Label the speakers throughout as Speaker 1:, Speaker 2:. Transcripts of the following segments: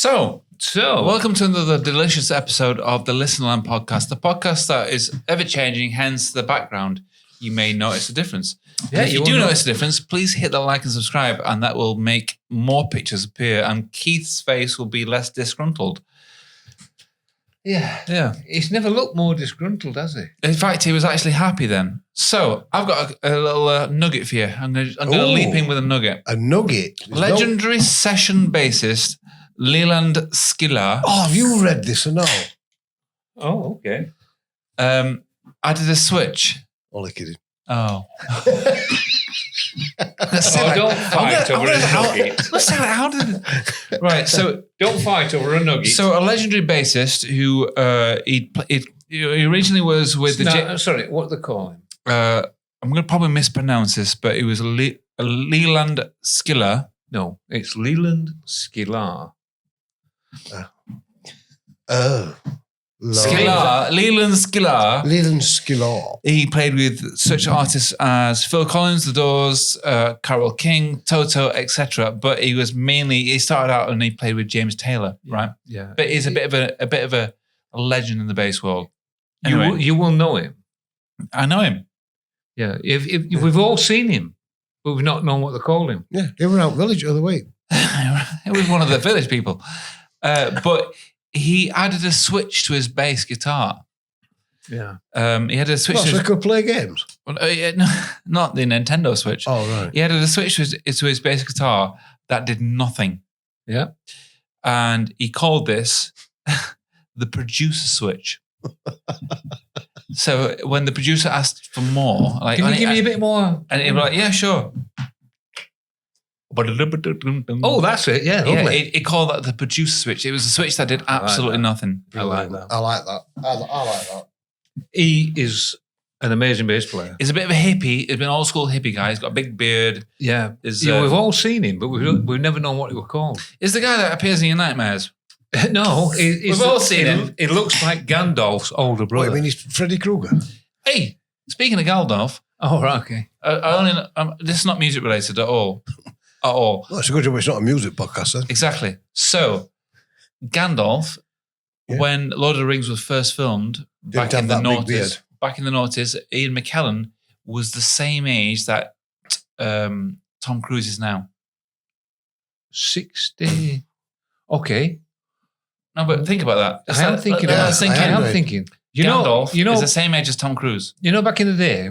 Speaker 1: So, welcome to another delicious episode of the Listenerland podcast, the podcast that is ever-changing, hence the background. You may notice a difference. Yeah, if you do notice a difference, please hit the like and subscribe, and that will make more pictures appear, and Keith's face will be less disgruntled.
Speaker 2: Yeah. He's never looked more disgruntled, has he?
Speaker 1: In fact, he was actually happy then. So, I've got a little nugget for you. I'm going to leap in with a nugget.
Speaker 3: A nugget?
Speaker 1: Legendary session bassist Leland Sklar.
Speaker 3: Oh, have you read this or no?
Speaker 2: Oh, okay.
Speaker 1: Added a switch.
Speaker 3: Only kidding.
Speaker 1: Oh.
Speaker 2: Don't fight over a nugget.
Speaker 1: How did... Right, so...
Speaker 2: Don't fight over a nugget.
Speaker 1: So a legendary bassist who he originally was with the...
Speaker 2: Sorry, what do they call him?
Speaker 1: I'm going to probably mispronounce this, but it was Leland Sklar.
Speaker 2: No, it's Leland Sklar.
Speaker 1: Leland Sklar.
Speaker 3: Leland Sklar.
Speaker 1: He played with such artists as Phil Collins, The Doors, Carole King, Toto, etc. But he started out and he played with James Taylor, right?
Speaker 2: Yeah.
Speaker 1: But he's a bit of a legend in the bass world. Anyway,
Speaker 2: you will know him.
Speaker 1: I know him.
Speaker 2: Yeah. If we've all seen him, but we've not known what they call him.
Speaker 3: Yeah, he were out village the other week.
Speaker 1: It was one of the village people. But he added a switch to his bass guitar.
Speaker 3: Yeah.
Speaker 1: He had a switch.
Speaker 3: So he could play games?
Speaker 1: Well, no, not the Nintendo Switch.
Speaker 3: Oh, right.
Speaker 1: He added a switch to his bass guitar that did nothing.
Speaker 2: Yeah.
Speaker 1: And he called this the producer switch. So when the producer asked for more, like,
Speaker 2: can you give me a bit more?
Speaker 1: And he'd be like, yeah, sure.
Speaker 2: Oh, that's it. Yeah, lovely.
Speaker 1: He called that the producer switch. It was a switch that did absolutely nothing.
Speaker 2: I like that.
Speaker 3: I like that.
Speaker 2: He is an amazing bass player.
Speaker 1: He's a bit of a hippie. He's been an old school hippie guy. He's got a big beard.
Speaker 2: Yeah. We've all seen him, but we've never known what he was called.
Speaker 1: Is the guy that appears in your nightmares?
Speaker 2: No.
Speaker 1: We've all seen him.
Speaker 2: It looks like Gandalf's older brother.
Speaker 3: What, you mean he's Freddy Krueger?
Speaker 1: Hey, speaking of Gandalf.
Speaker 2: Oh, right, okay.
Speaker 1: This is not music related at all. At all.
Speaker 3: Well, it's a good job it's not a music podcast then.
Speaker 1: Exactly. So, Gandalf, when Lord of the Rings was first filmed back in the noughties, Ian McKellen was the same age that Tom Cruise is now.
Speaker 2: 60. Okay.
Speaker 1: No, but think about that.
Speaker 2: I am thinking.
Speaker 1: Gandalf is the same age as Tom Cruise.
Speaker 2: You know, back in the day,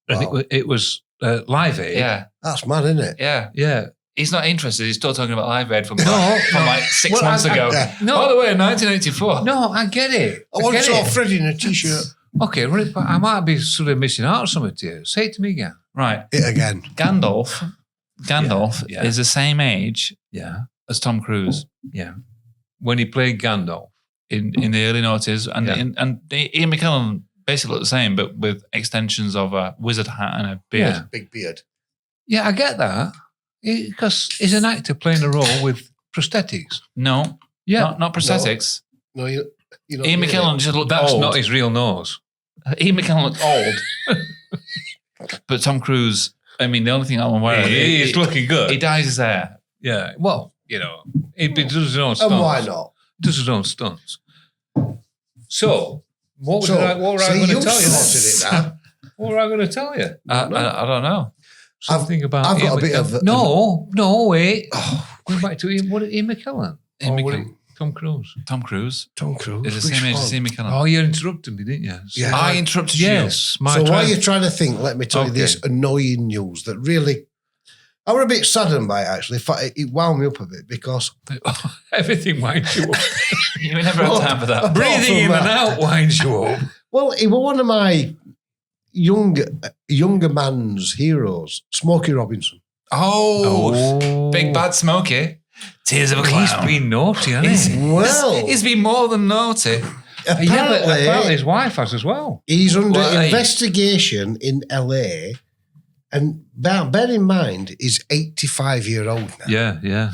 Speaker 2: wow. it was Live Aid.
Speaker 1: Yeah.
Speaker 3: That's mad, isn't it?
Speaker 1: Yeah.
Speaker 2: Yeah.
Speaker 1: He's not interested. He's still talking about Live Aid from like 6 months ago.
Speaker 2: No.
Speaker 1: By the way, in 1984.
Speaker 2: No, I get it.
Speaker 3: I once saw Freddie in a T-shirt.
Speaker 2: Okay, but I might be sort of missing out on something here. Say it to me again.
Speaker 1: Right.
Speaker 3: It again.
Speaker 1: Gandalf is the same age as Tom Cruise.
Speaker 2: Yeah. When he played Gandalf.
Speaker 1: In the early noughties. And Ian McKellen basically looked the same, but with extensions of a wizard hat and a beard.
Speaker 3: Yeah. Big beard.
Speaker 2: Yeah, I get that. Because he's an actor playing a role with prosthetics.
Speaker 1: No.
Speaker 2: Yeah.
Speaker 1: Not prosthetics.
Speaker 3: No, you know.
Speaker 1: Ian McKellen just looked old.
Speaker 2: That's not his real nose.
Speaker 1: Ian McKellen looked old. But Tom Cruise, I mean, the only thing I'm aware of...
Speaker 2: He's looking good.
Speaker 1: He dyes his hair.
Speaker 2: Yeah. Well, you know, he does his own stunts.
Speaker 3: And why not?
Speaker 2: Does his own stunts. So, what were I going to tell you? What were I going to tell you?
Speaker 1: I don't know.
Speaker 2: Something about
Speaker 3: I've got a bit of...
Speaker 2: No, wait. Going back to Ian McKellen. Tom Cruise.
Speaker 1: Tom Cruise is the
Speaker 3: Which
Speaker 1: same age
Speaker 3: one?
Speaker 1: as Ian McKellen.
Speaker 2: Oh, you interrupted me, didn't you?
Speaker 3: Yeah.
Speaker 1: I interrupted you.
Speaker 2: Yes.
Speaker 3: So while you're trying to think, let me tell you this annoying news that really... I was a bit saddened by it, actually. In fact, it wound me up a bit because...
Speaker 2: Everything winds you up.
Speaker 1: You never had time for that.
Speaker 2: Breathing in and out winds you up.
Speaker 3: Well, he was one of my younger man's heroes, Smokey Robinson.
Speaker 1: Oh, Big Bad Smokey. Tears of a Clown.
Speaker 2: He's been naughty, hasn't he?
Speaker 1: He's been more than naughty.
Speaker 2: Apparently his wife has as well.
Speaker 3: He's under investigation in LA. And bear in mind, he's 85-year-old now.
Speaker 2: Yeah.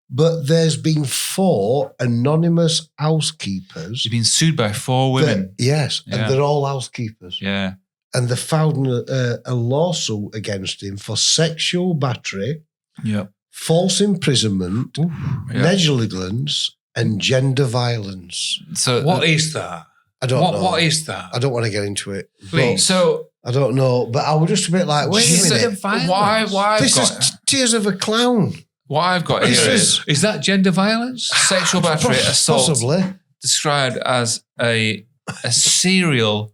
Speaker 3: But there's been 4 anonymous housekeepers.
Speaker 1: He's been sued by 4 women.
Speaker 3: And they're all housekeepers.
Speaker 1: Yeah.
Speaker 3: And they filed a lawsuit against him for sexual battery, false imprisonment, negligence, and gender violence.
Speaker 2: So what is that?
Speaker 3: I don't know.
Speaker 2: What is that?
Speaker 3: I don't want to get into it.
Speaker 2: Please.
Speaker 1: So
Speaker 3: I don't know, but I was just a bit like, wait a minute.
Speaker 1: Why?
Speaker 3: This is Tears of a Clown.
Speaker 1: What I've got here
Speaker 2: is that gender violence?
Speaker 1: Sexual battery, assault,
Speaker 3: possibly
Speaker 1: described as a serial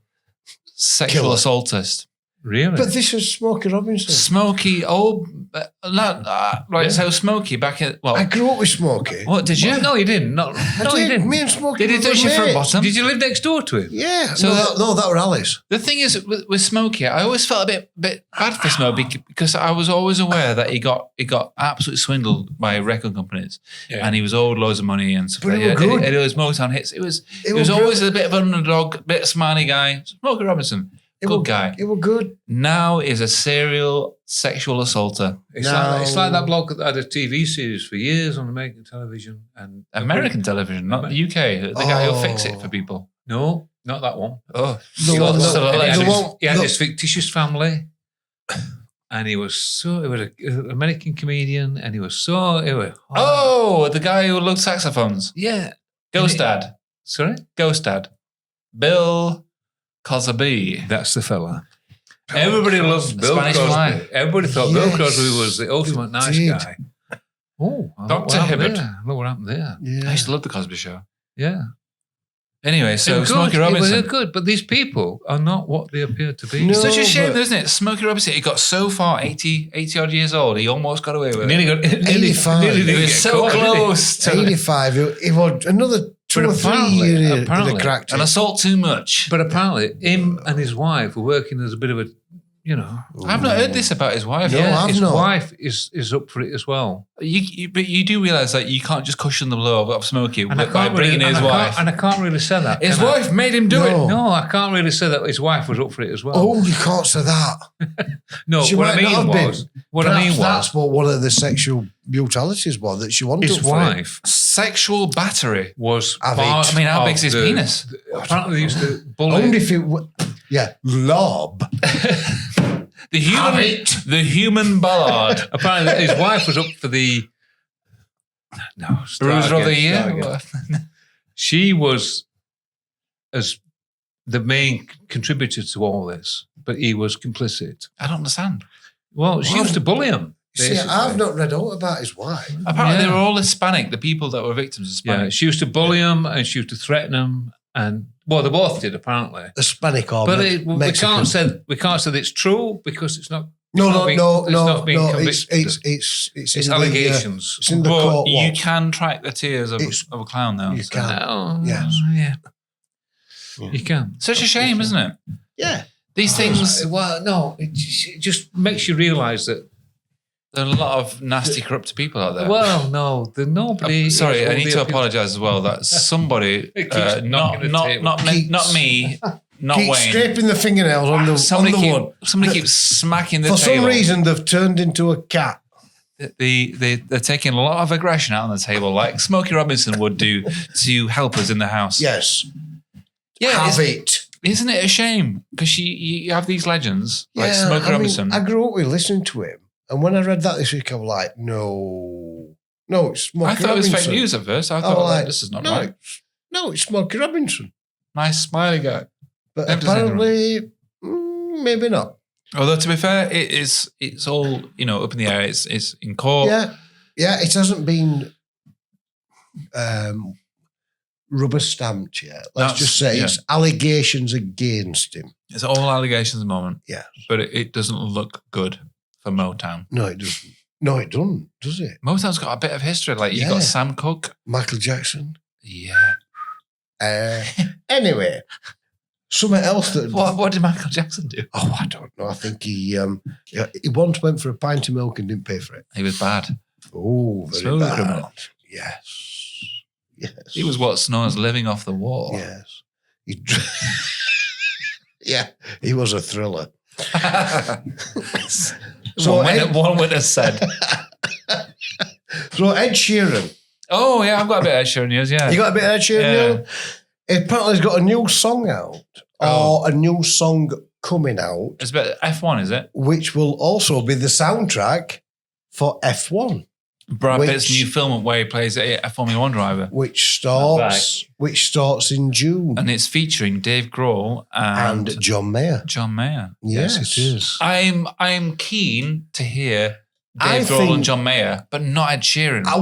Speaker 1: sexual assaultist.
Speaker 2: Really?
Speaker 3: But this was Smokey Robinson.
Speaker 1: Smokey, right, so Smokey back in,
Speaker 3: I grew up with Smokey.
Speaker 1: What, did you?
Speaker 2: No, you didn't. You didn't.
Speaker 3: Me and Smokey.
Speaker 1: Did he touch you from bottom?
Speaker 2: Did you live next door to him?
Speaker 3: Yeah.
Speaker 1: So
Speaker 3: no, that was Alice.
Speaker 1: The thing is, with Smokey, I always felt a bit bad for Smokey because I was always aware that he got absolutely swindled by record companies, and he was owed loads of money and stuff like that. And it was Motown hits. It was always a bit of an underdog, bit of smiley guy. Smokey Robinson. Good guy.
Speaker 3: It was good.
Speaker 1: Now is a serial sexual assaulter.
Speaker 2: It's like that bloke that had a TV series for years on American television. And
Speaker 1: American television, not the UK. The guy who'll fix it for people.
Speaker 2: No, not that one.
Speaker 1: Oh.
Speaker 2: He had this fictitious family. And he was an American comedian, and he was
Speaker 1: the guy who loved saxophones.
Speaker 2: Yeah.
Speaker 1: Ghost Dad.
Speaker 2: Sorry?
Speaker 1: Ghost Dad. Bill Cosby.
Speaker 2: That's the fella. Everybody loved Bill
Speaker 1: Spanish
Speaker 2: Cosby.
Speaker 1: Fly.
Speaker 2: Everybody thought Bill Cosby was the ultimate nice guy. Oh,
Speaker 1: Dr. Hibbert.
Speaker 2: Look what happened there.
Speaker 3: Yeah.
Speaker 1: I used to love the Cosby Show.
Speaker 2: Yeah.
Speaker 1: Anyway, so Smokey Robinson.
Speaker 2: It was good, but these people are not what they appear to be.
Speaker 3: No,
Speaker 1: it's such a shame, isn't it? Smokey Robinson, he got so far, 80 odd years old, he almost got away with it.
Speaker 2: Nearly got
Speaker 3: 85.
Speaker 2: He
Speaker 1: was so close to
Speaker 3: 85. It was another 2 or 3 years cracked
Speaker 1: an assault too much.
Speaker 2: But apparently, him and his wife were working as a bit of a,
Speaker 1: I've not heard this about his wife.
Speaker 3: No, I've
Speaker 2: his
Speaker 3: not.
Speaker 2: wife is up for it as well.
Speaker 1: But you do realise that you can't just cushion the blow of Smokey by bringing his wife.
Speaker 2: And I can't really say that.
Speaker 1: His wife made him do it.
Speaker 2: No, I can't really say that his wife was up for it as well.
Speaker 3: Oh, you can't say that.
Speaker 2: No, what I mean was,
Speaker 3: that's what one of the sexual brutalities was, that she wanted
Speaker 2: his wife.
Speaker 1: Sexual battery
Speaker 2: Was
Speaker 1: part, how big's his penis?
Speaker 2: Apparently they used to bully.
Speaker 3: Only if it lob.
Speaker 1: The human ballad.
Speaker 2: Apparently his wife was up for the
Speaker 1: Bruiser of the Year.
Speaker 2: She was as the main contributor to all this, but he was complicit.
Speaker 1: I don't understand.
Speaker 2: Well, she used to bully him.
Speaker 3: See, I've not read all about his wife.
Speaker 1: Apparently they were all Hispanic, the people that were victims of Hispanic.
Speaker 2: Yeah, she used to bully him and she used to threaten him, and they both did apparently.
Speaker 3: Hispanic or
Speaker 2: but
Speaker 3: Mexican.
Speaker 2: we can't say that it's true because it's not.
Speaker 3: No.
Speaker 2: It's
Speaker 3: It's
Speaker 2: allegations.
Speaker 3: It's in the
Speaker 1: but
Speaker 3: court.
Speaker 1: you can track the tears of a clown, though.
Speaker 3: You
Speaker 1: so.
Speaker 3: can. Yes.
Speaker 2: Yeah. You can.
Speaker 1: Such a shame, isn't it?
Speaker 3: Yeah.
Speaker 1: These things.
Speaker 2: Well, no, it just makes you realise that
Speaker 1: there are a lot of nasty, corrupt people out there.
Speaker 2: Well, no, nobody.
Speaker 1: Sorry, I need to apologise as well. That somebody, not me, not
Speaker 3: Keep
Speaker 1: Wayne.
Speaker 3: scraping the fingernails on the wood.
Speaker 1: Somebody keeps smacking the
Speaker 3: table. For some reason, they've turned into a cat.
Speaker 1: They're taking a lot of aggression out on the table, like Smokey Robinson would do to helpers in the house.
Speaker 3: Yes.
Speaker 1: Yeah.
Speaker 3: Have it.
Speaker 1: Isn't it a shame? Because you have these legends like Smokey Robinson.
Speaker 3: I grew up with listening to him, and when I read that this week, I was like, no, it's Smokey Robinson.
Speaker 1: I thought it was fake news at first. I thought this is not right.
Speaker 3: No, it's Smokey Robinson.
Speaker 1: Nice smiley guy.
Speaker 3: But apparently, maybe not.
Speaker 1: Although to be fair, it's all up in the air. It's in court.
Speaker 3: Yeah. It hasn't been rubber stamped yet. Let's just say it's allegations against him.
Speaker 1: It's all allegations at the moment.
Speaker 3: Yeah,
Speaker 1: but it doesn't look good for Motown.
Speaker 3: No, it doesn't. No, it doesn't. Does it?
Speaker 1: Motown's got a bit of history. Like you got Sam Cooke,
Speaker 3: Michael Jackson.
Speaker 1: Yeah.
Speaker 3: Anyway. Something else that...
Speaker 1: What did Michael Jackson do?
Speaker 3: Oh, I don't know. I think he once went for a pint of milk and didn't pay for it.
Speaker 1: He was bad.
Speaker 3: Oh, very bad. Criminal. Yes.
Speaker 1: He was what's known as living off the wall.
Speaker 3: Yes. He was a thriller.
Speaker 1: So one witness said.
Speaker 3: So Ed Sheeran.
Speaker 1: Oh, yeah, I've got a bit of Ed Sheeran news, yeah.
Speaker 3: You got a bit of Ed Sheeran news? Apparently he's got a new song out, or a new song coming out.
Speaker 1: It's about F1, is it?
Speaker 3: Which will also be the soundtrack for F1.
Speaker 1: Brad Pitt's new film where he plays a Formula One driver,
Speaker 3: which starts in June,
Speaker 1: and it's featuring Dave Grohl and
Speaker 3: John Mayer.
Speaker 1: John Mayer.
Speaker 3: Yes, it is.
Speaker 1: I'm keen to hear Dave Grohl and John Mayer, but not Ed Sheeran.
Speaker 3: I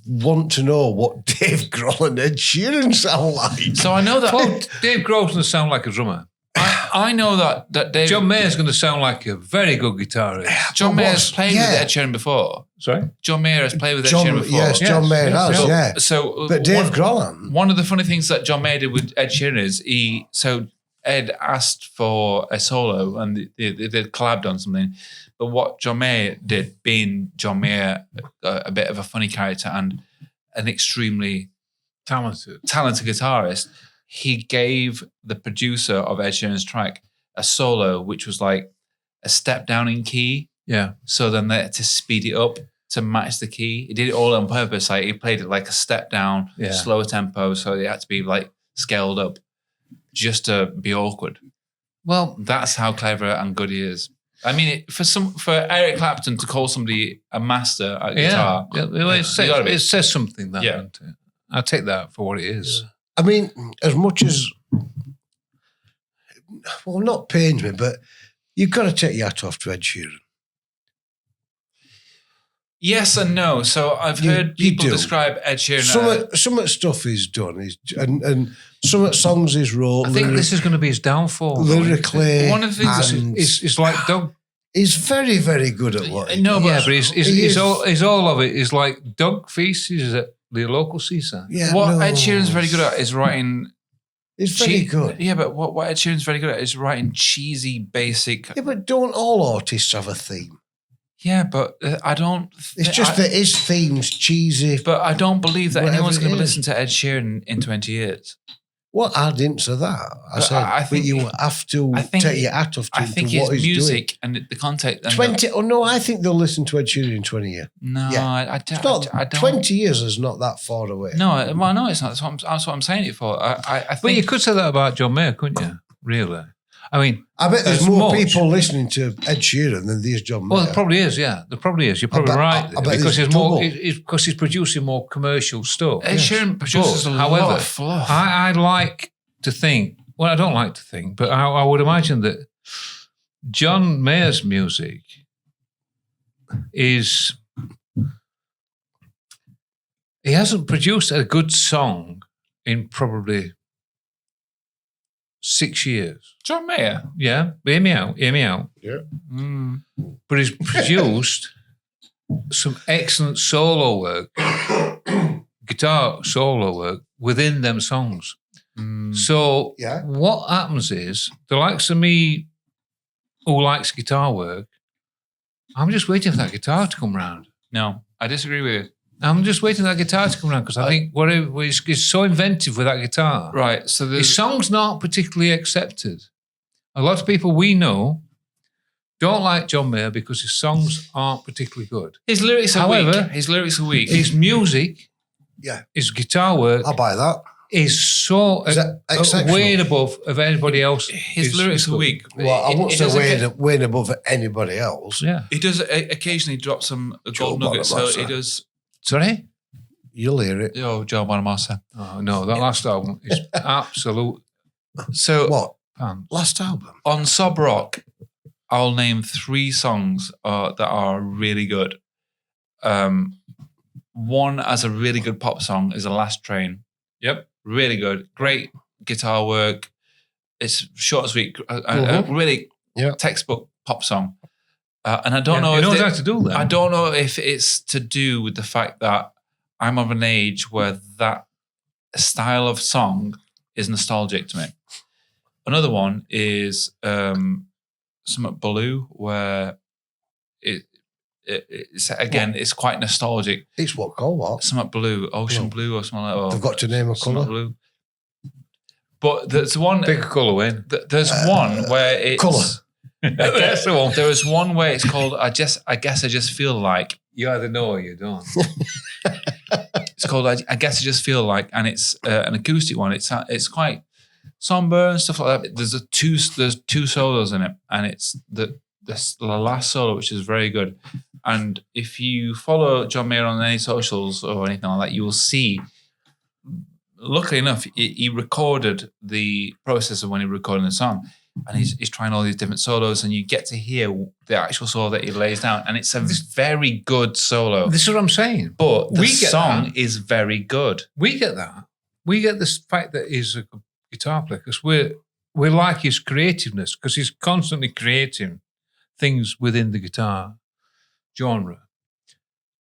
Speaker 3: want to know what Dave Grohl and Ed Sheeran sound like.
Speaker 1: So I know that
Speaker 2: Dave Grohl's going to sound like a drummer.
Speaker 1: I know that Dave...
Speaker 2: John Mayer's going to sound like a very good guitarist.
Speaker 1: John Mayer's played with Ed Sheeran before.
Speaker 2: Sorry?
Speaker 1: John Mayer has played with Ed Sheeran before.
Speaker 3: Yes, John Mayer has, yeah.
Speaker 1: So,
Speaker 3: but Dave Grohl...
Speaker 1: One of the funny things that John Mayer did with Ed Sheeran is Ed asked for a solo and they collabed on something. But what John Mayer did, being John Mayer, a bit of a funny character and an extremely talented guitarist, he gave the producer of Ed Sheeran's track a solo, which was like a step down in key.
Speaker 2: Yeah.
Speaker 1: So then they had to speed it up to match the key. He did it all on purpose. Like he played it like a step down, slower tempo. So it had to be like scaled up just to be awkward. Well, that's how clever and good he is. I mean, for Eric Clapton to call somebody a master at guitar,
Speaker 2: it says something. That doesn't it? I'll take that for what it is.
Speaker 3: Yeah. I mean, as much as, not pains me, but you've got to take your hat off to Ed Sheeran.
Speaker 1: Yes and no. So I've heard people describe Ed Sheeran.
Speaker 3: Some of the stuff he's done, and some of the songs he's wrote.
Speaker 2: I think this is going to be his downfall.
Speaker 3: Lyrically,
Speaker 2: one of the things is like Doug.
Speaker 3: He's very, very good at what he
Speaker 2: does. But he's all of it is like Doug Feces at the local seaside.
Speaker 1: Yeah, Ed Sheeran's very good at is writing.
Speaker 3: He's very good.
Speaker 1: Yeah, but what Ed Sheeran's very good at is writing cheesy, basic.
Speaker 3: Yeah, but don't all artists have a theme?
Speaker 1: Yeah, but I don't.
Speaker 3: It's just that his theme's cheesy.
Speaker 1: But I don't believe that anyone's going to listen to Ed Sheeran in 20 years.
Speaker 3: Well, I didn't say that. I said, but you have to take your hat off to what he's doing. I think his music
Speaker 1: and the content. And
Speaker 3: 20? Oh no, I think they'll listen to Ed Sheeran in 20 years.
Speaker 1: No,
Speaker 3: yeah. I don't. 20 years is not that far away.
Speaker 1: No, well, no, it's not. That's what I'm saying it for. I think,
Speaker 2: but you could say that about John Mayer, couldn't you? Really? I mean,
Speaker 3: I bet there's more people listening to Ed Sheeran than there's John Mayer.
Speaker 2: Well, there probably is. Yeah, there probably is. You're probably right. Because there's more. Because he's producing more commercial stuff.
Speaker 1: Ed Sheeran produces a lot of fluff.
Speaker 2: I like to think. Well, I don't like to think, but I would imagine that John Mayer's music is. He hasn't produced a good song in probably 6 years.
Speaker 1: John Mayer?
Speaker 2: Yeah. Hear me out.
Speaker 3: Yeah.
Speaker 2: But he's produced some excellent solo work, guitar solo work within them songs. So what happens is, the likes of me who likes guitar work, I'm just waiting for that guitar to come round.
Speaker 1: No, I disagree with you.
Speaker 2: I'm just waiting for that guitar to come around because I think he's so inventive with that guitar.
Speaker 1: Right. So
Speaker 2: his songs not particularly accepted. A lot of people we know don't like John Mayer because his songs aren't particularly good.
Speaker 1: His lyrics are weak. His lyrics are weak.
Speaker 2: His music, his guitar work,
Speaker 3: I'll buy that.
Speaker 2: Is so way above of anybody else.
Speaker 1: His lyrics are weak.
Speaker 3: Well, I won't say way above anybody else.
Speaker 2: Yeah.
Speaker 1: He does occasionally drop some gold nuggets. So he does.
Speaker 2: Sorry?
Speaker 3: You'll hear it.
Speaker 1: Oh, Joe Bonamassa.
Speaker 2: Oh, no, that last album is absolute.
Speaker 1: So,
Speaker 3: what?
Speaker 2: Pants.
Speaker 3: Last album?
Speaker 1: On Sob Rock, I'll name 3 songs that are really good. One as a really good pop song is The Last Train.
Speaker 2: Yep.
Speaker 1: Really good. Great guitar work. It's short and sweet. A really textbook pop song. And I don't know
Speaker 2: if how to do that.
Speaker 1: I don't know if it's to do with the fact that I'm of an age where that style of song is nostalgic to me. Another one is something Blue, where it's again it's quite nostalgic.
Speaker 3: It's what called what?
Speaker 1: Something Blue, Ocean Blue, or something like that.
Speaker 3: They've got to name a colour.
Speaker 1: Blue. But there's one.
Speaker 2: Pick a colour, Wayne.
Speaker 1: There's one where it's
Speaker 3: colour.
Speaker 1: That's the one. There is one where it's called I guess I just feel like.
Speaker 2: You either know or you don't.
Speaker 1: It's called I guess I just feel like, and it's an acoustic one. It's quite somber and stuff like that. There's two solos in it, and it's the last solo, which is very good. And if you follow John Mayer on any socials or anything like that, you will see. Luckily enough, he recorded the process of when he recorded the song, and he's trying all these different solos, and you get to hear the actual solo that he lays down, and it's a very good solo.
Speaker 2: This is what I'm saying.
Speaker 1: But the song is very good.
Speaker 2: We get that. We get this fact that he's a guitar player because we like his creativeness because he's constantly creating things within the guitar genre.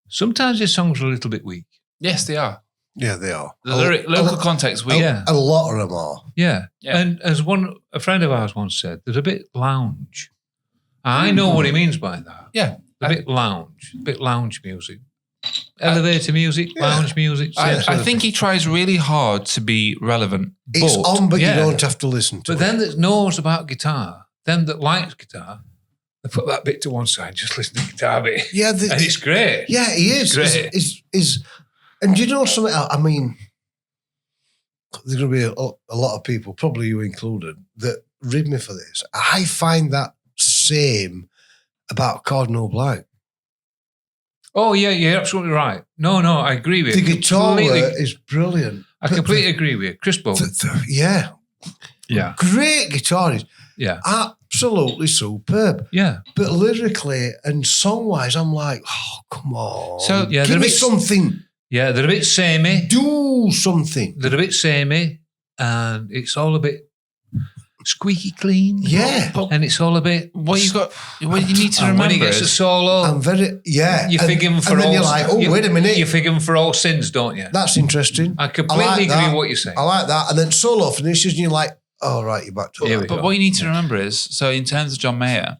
Speaker 2: Sometimes his songs are a little bit weak.
Speaker 1: Yes, they are.
Speaker 3: Yeah, they are.
Speaker 1: The local context,
Speaker 3: a lot of them are.
Speaker 2: Yeah. And as a friend of ours once said, there's a bit lounge. I know what he means by that.
Speaker 1: Yeah.
Speaker 2: A bit lounge music. Elevator music, lounge music.
Speaker 1: I think he tries really hard to be relevant.
Speaker 3: It's on, but you don't have to listen to it.
Speaker 2: But then that knows about guitar, them that likes guitar, they put that bit to one side, just listen to the guitar bit.
Speaker 3: Yeah.
Speaker 2: And it's great.
Speaker 3: Yeah, he is.
Speaker 2: Great.
Speaker 3: And you know something else? I mean, there's going to be a lot of people, probably you included, that read me for this. I find that same about Cardinal Black.
Speaker 2: Oh, yeah, you're absolutely right. No, I agree with you.
Speaker 3: The guitar work is brilliant.
Speaker 2: I completely agree with you. Chris Bowen.
Speaker 3: Yeah. Great guitarist.
Speaker 2: Yeah.
Speaker 3: Absolutely superb.
Speaker 2: Yeah.
Speaker 3: But lyrically and song-wise, I'm like, oh, come on.
Speaker 1: So,
Speaker 3: give me something.
Speaker 2: Yeah, they're a bit samey.
Speaker 3: Do something.
Speaker 2: They're a bit samey, and it's all a bit squeaky clean.
Speaker 3: Yeah.
Speaker 2: And it's all a bit...
Speaker 1: What you need to remember
Speaker 2: when he gets a solo...
Speaker 3: I'm very... Yeah.
Speaker 2: You forgive him for
Speaker 3: and
Speaker 2: all...
Speaker 3: then you're like, wait a minute.
Speaker 2: You forgive him for all sins, don't you?
Speaker 3: That's interesting.
Speaker 2: I completely agree with what you're saying.
Speaker 3: I like that. And then solo finishes, and you're like, oh, right, you're back to it.
Speaker 1: But what you need to remember is, so in terms of John Mayer,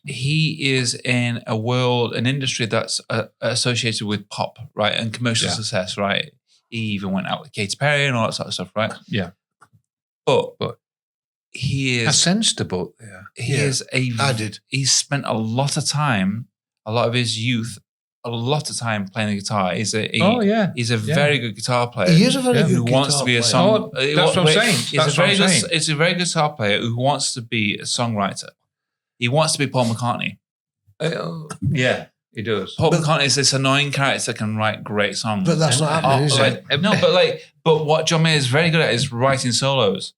Speaker 1: he is in an industry that's associated with pop, right, and commercial success, right? He even went out with Katy Perry and all that sort of stuff, right?
Speaker 2: Yeah.
Speaker 1: But he is...
Speaker 2: I sensed a boat there.
Speaker 3: I did.
Speaker 1: He's spent a lot of time, a lot of his youth, a lot of time playing the guitar. He's a very good guitar player.
Speaker 3: He is a very good guitar player.
Speaker 1: Who wants to be a song...
Speaker 2: that's what I'm saying.
Speaker 1: He's a very good guitar player who wants to be a songwriter. He wants to be Paul McCartney.
Speaker 2: Yeah, he does.
Speaker 1: Paul McCartney is this annoying character that can write great songs.
Speaker 3: But that's not happening, is it?
Speaker 1: No, but what John Mayer is very good at is writing solos.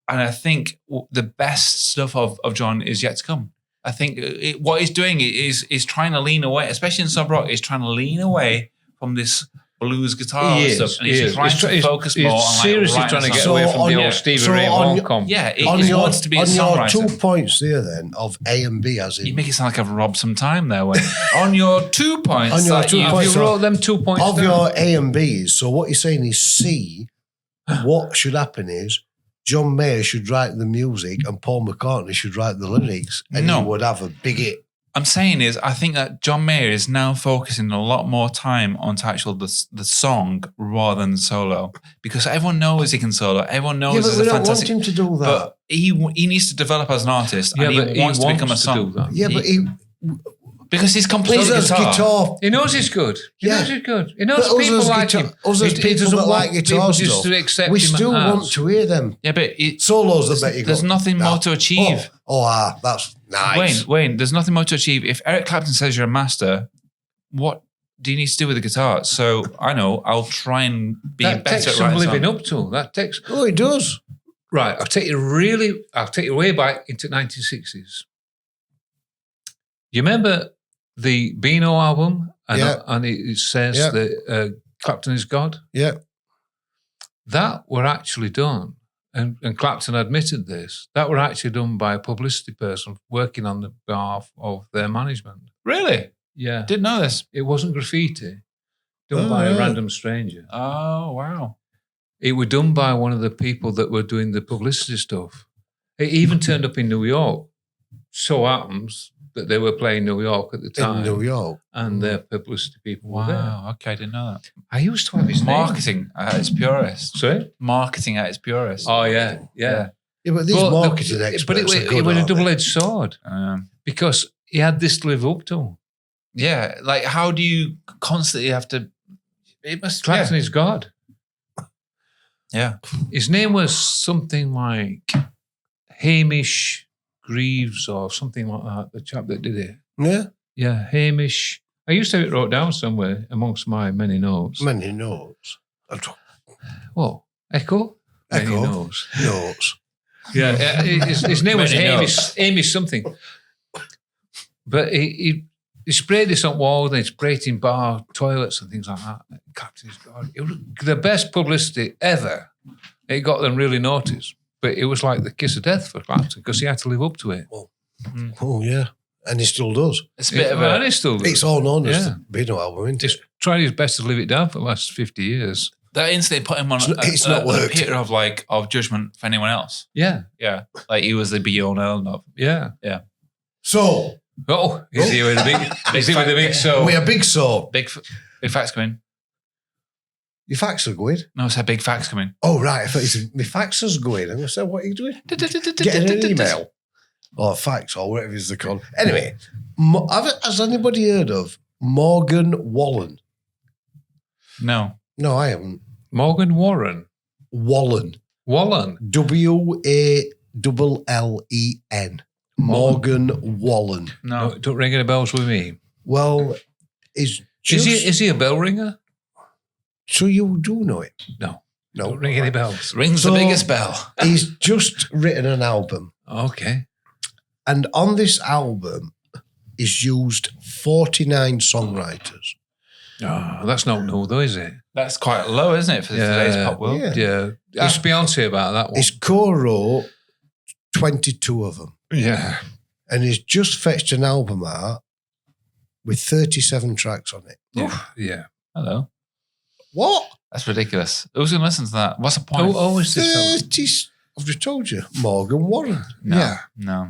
Speaker 1: And I think the best stuff of John is yet to come. I think what he's doing is trying to lean away, especially in sub rock, he's trying to lean away from this blues guitar stuff, and he's trying to focus more on
Speaker 2: seriously trying to get away from the old Stevie Ray Vaughan comp.
Speaker 1: Yeah, he wants to be a songwriter.
Speaker 3: On your 2 points there, then of A and B, as in
Speaker 1: you make it sound like I've robbed some time there. On your 2 points,
Speaker 2: you wrote them 2 points
Speaker 3: of your A and B's. So what you're saying is C. What should happen is John Mayer should write the music and Paul McCartney should write the lyrics, and he would have a big hit.
Speaker 1: I'm saying is, I think that John Mayer is now focusing a lot more time on the song rather than the solo, because everyone knows he can solo. Everyone knows he's a fantastic.
Speaker 3: We don't want him to do that.
Speaker 1: But he needs to develop as an artist, and he wants to become a song.
Speaker 3: Yeah, but
Speaker 1: because he's completely
Speaker 3: guitar.
Speaker 2: He knows he's good. He knows people like him.
Speaker 3: People that like guitar stuff, we still want to hear them.
Speaker 1: Yeah, but
Speaker 3: solos. There's
Speaker 1: nothing more to achieve.
Speaker 3: That's nice.
Speaker 1: Wayne, there's nothing more to achieve. If Eric Clapton says you're a master, what do you need to do with the guitar? So I know I'll try and be better at writing. That takes some
Speaker 2: living up to. That takes.
Speaker 3: Oh, it does.
Speaker 2: Right, I'll take you way back into 1960s. You remember the Beano album? And it says that Clapton is God?
Speaker 3: Yeah.
Speaker 2: That were actually done, and Clapton admitted this, that were actually done by a publicity person working on the behalf of their management.
Speaker 1: Really?
Speaker 2: Yeah.
Speaker 1: Didn't know this.
Speaker 2: It wasn't graffiti. Done by a random stranger.
Speaker 1: Oh, wow.
Speaker 2: It was done by one of the people that were doing the publicity stuff. It even turned up in New York. So happens that they were playing New York at the time.
Speaker 3: In New York.
Speaker 2: And their publicity people were there.
Speaker 1: Wow, okay, I didn't know that.
Speaker 2: I used to have his
Speaker 1: Marketing at its purest.
Speaker 2: Sorry?
Speaker 1: Marketing at its purest.
Speaker 2: Oh, yeah.
Speaker 3: Yeah, but these marketing experts
Speaker 2: But it was a double-edged sword. Because he had this to live up to.
Speaker 1: Yeah, like how do you constantly have to... It must...
Speaker 2: Clapton is God.
Speaker 1: Yeah.
Speaker 2: His name was something like Hamish Greaves or something like that, the chap that did it.
Speaker 3: Yeah.
Speaker 2: Yeah, Hamish. I used to have it wrote down somewhere amongst my many notes.
Speaker 3: Many notes.
Speaker 2: What? Echo? Many
Speaker 3: Echo.
Speaker 2: notes.
Speaker 3: Notes.
Speaker 2: Yeah, his name was
Speaker 1: Many
Speaker 2: Hamish something. But he sprayed this on walls and he sprayed it in bar toilets and things like that. Captain's God. It was the best publicity ever. It got them really noticed. But it was like the kiss of death for Clapton because he had to live up to it.
Speaker 3: Oh, yeah. And he still does.
Speaker 1: It's a bit of a...
Speaker 2: And he still does.
Speaker 3: It's all known as the Beano album, isn't
Speaker 2: He's
Speaker 3: it?
Speaker 2: tried his best to live it down for the last 50 years.
Speaker 1: That instantly put him on
Speaker 3: It's not
Speaker 1: a
Speaker 3: worked.
Speaker 1: Peter of judgment for anyone else.
Speaker 2: Yeah.
Speaker 1: Yeah. Like he was the be-all of.
Speaker 2: Yeah.
Speaker 3: So,
Speaker 2: Oh, he's here with a big, he's here with a big so.
Speaker 3: we are big so.
Speaker 1: Big facts coming.
Speaker 3: Your faxes are going.
Speaker 1: No, it's a big facts coming.
Speaker 3: Oh, right. I thought you said, my faxes are going. I'm going to say, what are you doing? Getting an email. Or fax, or whatever it's called. Anyway, has anybody heard of Morgan Wallen?
Speaker 1: No.
Speaker 3: No, I haven't.
Speaker 2: Morgan Warren.
Speaker 3: Wallen.
Speaker 2: Wallen.
Speaker 3: Wallen. Morgan Wallen.
Speaker 1: No.
Speaker 2: Don't ring any bells with me.
Speaker 3: Well, is
Speaker 2: he a bell ringer?
Speaker 3: So you do know it?
Speaker 2: No.
Speaker 3: No.
Speaker 2: Don't ring any bells.
Speaker 1: Rings the biggest bell.
Speaker 3: He's just written an album.
Speaker 2: Okay.
Speaker 3: And on this album is used 49 songwriters.
Speaker 2: Oh, that's not new though, is it?
Speaker 1: That's quite low, isn't it, for today's pop world?
Speaker 3: Yeah.
Speaker 2: Ask Beyonce about that one.
Speaker 3: He's co-wrote 22 of them.
Speaker 2: Yeah.
Speaker 3: And he's just fetched an album out with 37 tracks on it.
Speaker 2: Yeah.
Speaker 1: Hello.
Speaker 3: What?
Speaker 1: That's ridiculous. Who's going to listen to that? What's the point?
Speaker 2: Oh, is this?
Speaker 3: 30, I've just told you. Morgan Warren.
Speaker 1: No.
Speaker 3: Yeah.
Speaker 1: No.